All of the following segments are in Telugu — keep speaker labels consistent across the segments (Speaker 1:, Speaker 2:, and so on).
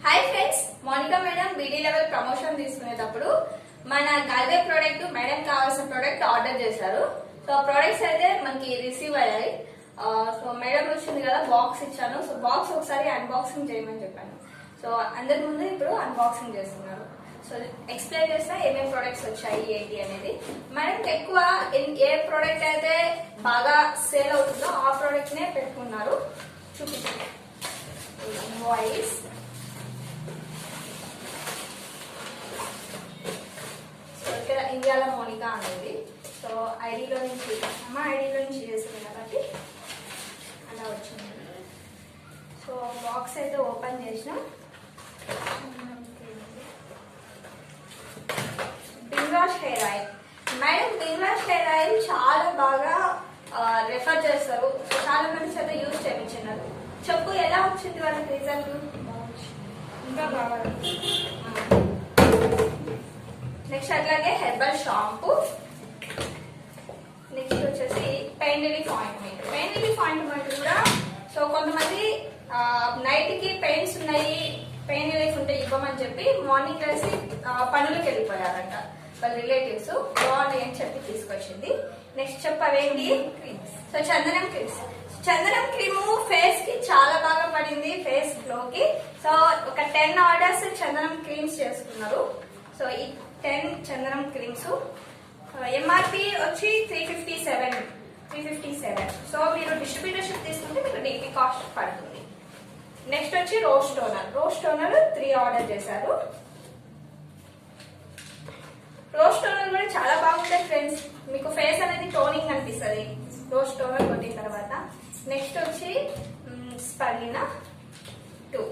Speaker 1: Hi friends, Monika madam BD level promotion తీసుకునేటప్పుడు మన గాల్వే ప్రోడక్ట్ మేడం కావాల్సిన ప్రోడక్ట్ ఆర్డర్ చేశారు. సో ప్రోడక్ట్స్ అయితే మనకి రిసీవ్ అయ్యాయి. సో మేడం వచ్చింది కదా, బాక్స్ ఇచ్చాను. సో బాక్స్ ఒకసారి అన్బాక్సింగ్ చేయమని చెప్పాను. సో అందరి ముందు ఇప్పుడు అన్బాక్సింగ్ చేస్తున్నారు. సో ఎక్స్ప్లెయిన్ చేస్తా ఏమేమి ప్రోడక్ట్స్ వచ్చాయి ఏంటి అనేది. మేడం ఎక్కువ ఏ ప్రోడక్ట్ అయితే బాగా సేల్ అవుతుందో ఆ ప్రోడక్ట్ నే పెట్టుకున్నారు. చూపించండి. వాయిస్ ఇండియాలో మోనికా అనేది. సో ఐడిలో నుంచి అమ్మ ఐడిలో నుంచి చేసింది కాబట్టి అలా వచ్చింది. సో బాక్స్ అయితే ఓపెన్ చేసినాం. Bhringraj hair oil. Madam Bhringraj hair oil చాలా బాగా రెఫర్ చేస్తారు. చాలా మంది చేత యూజ్ చేయించినారు. చెప్పు ఎలా వచ్చింది వాళ్ళకి రిజల్ట్? ఇంకా కావాలి. నెక్స్ట్ అట్లాగే హెర్బల్ షాంపూ. నెక్స్ట్ వచ్చేసి pain relief ointment. Pain relief ointment కూడా సో కొంతమంది నైట్ కి పెయిన్స్ ఉన్నాయి, పెయిన్ రిలీఫ్ ఉంటే ఇవ్వమని చెప్పి మార్నింగ్ వేసి పనులకు వెళ్ళిపోయారంట వాళ్ళ రిలేటివ్స్. బాగున్నాయి అని చెప్పి తీసుకొచ్చింది. నెక్స్ట్ చెప్పవేంటి? క్రీమ్స్. సో చందనం క్రీమ్స్. చందనం క్రీమ్ ఫేస్ కి చాలా బాగా పడింది, ఫేస్ గ్లో కి. సో ఒక 10 ఆర్డర్స్ చందనం క్రీమ్స్ చేసుకున్నారు. సో ఈ 10 చందనం క్రీమ్స్ ఎంఆర్పి వచ్చి 357. సో మీరు డిస్ట్రిబ్యూటర్షిప్ తీసుకుంటే మీకు డీపీ కాస్ట్ పడుతుంది. నెక్స్ట్ వచ్చి rose toner. Rose toner 3 order చేశారు. రోజ్ టోనర్ కూడా చాలా బాగుంటుంది ఫ్రెండ్స్. మీకు ఫేస్ అనేది టోనింగ్ అనిపిస్తుంది రోజ్ టోనర్ కొట్టిన తర్వాత. నెక్స్ట్ వచ్చి స్పర్లినా 2.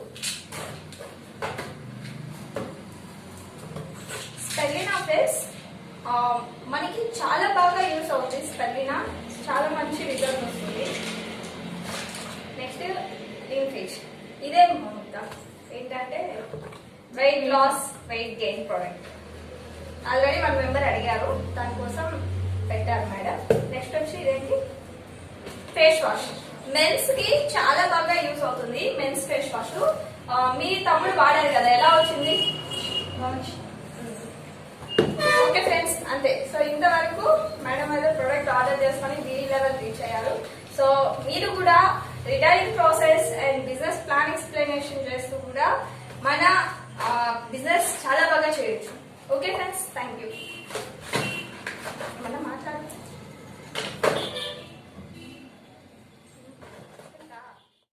Speaker 1: స్పెర్లినా ఫేస్ మనకి చాలా బాగా యూస్ అవుతుంది. స్పెర్లినా చాలా మంచి రిజల్ట్ వస్తుంది. Next lean fish. ఇదే మొత్తం ఏంటంటే weight loss weight gain product. Already మన మెంబర్ అడిగారు, దానికోసం పెట్టారు మేడం. నెక్స్ట్ వచ్చి ఇదేంటి? Face wash. మెన్స్ కి చాలా బాగా యూస్ అవుతుంది మెన్స్ ఫేస్ వాష్. మీ తమ్ముడు వాడారు కదా, ఎలా వచ్చింది? ఓకే ఫ్రెండ్స్, అంతే. సో ఇంతవరకు మేడం అయితే ప్రొడక్ట్ ఆర్డర్ చేసుకొని బీడీ లెవెల్ రీచ్ అయ్యారు. సో మీరు కూడా retailing process and business plan explanation చేస్తూ కూడా మన బిజినెస్ చాలా బాగా చేయొచ్చు. Okay friends, thank you. మనం మాట్లాడాలి.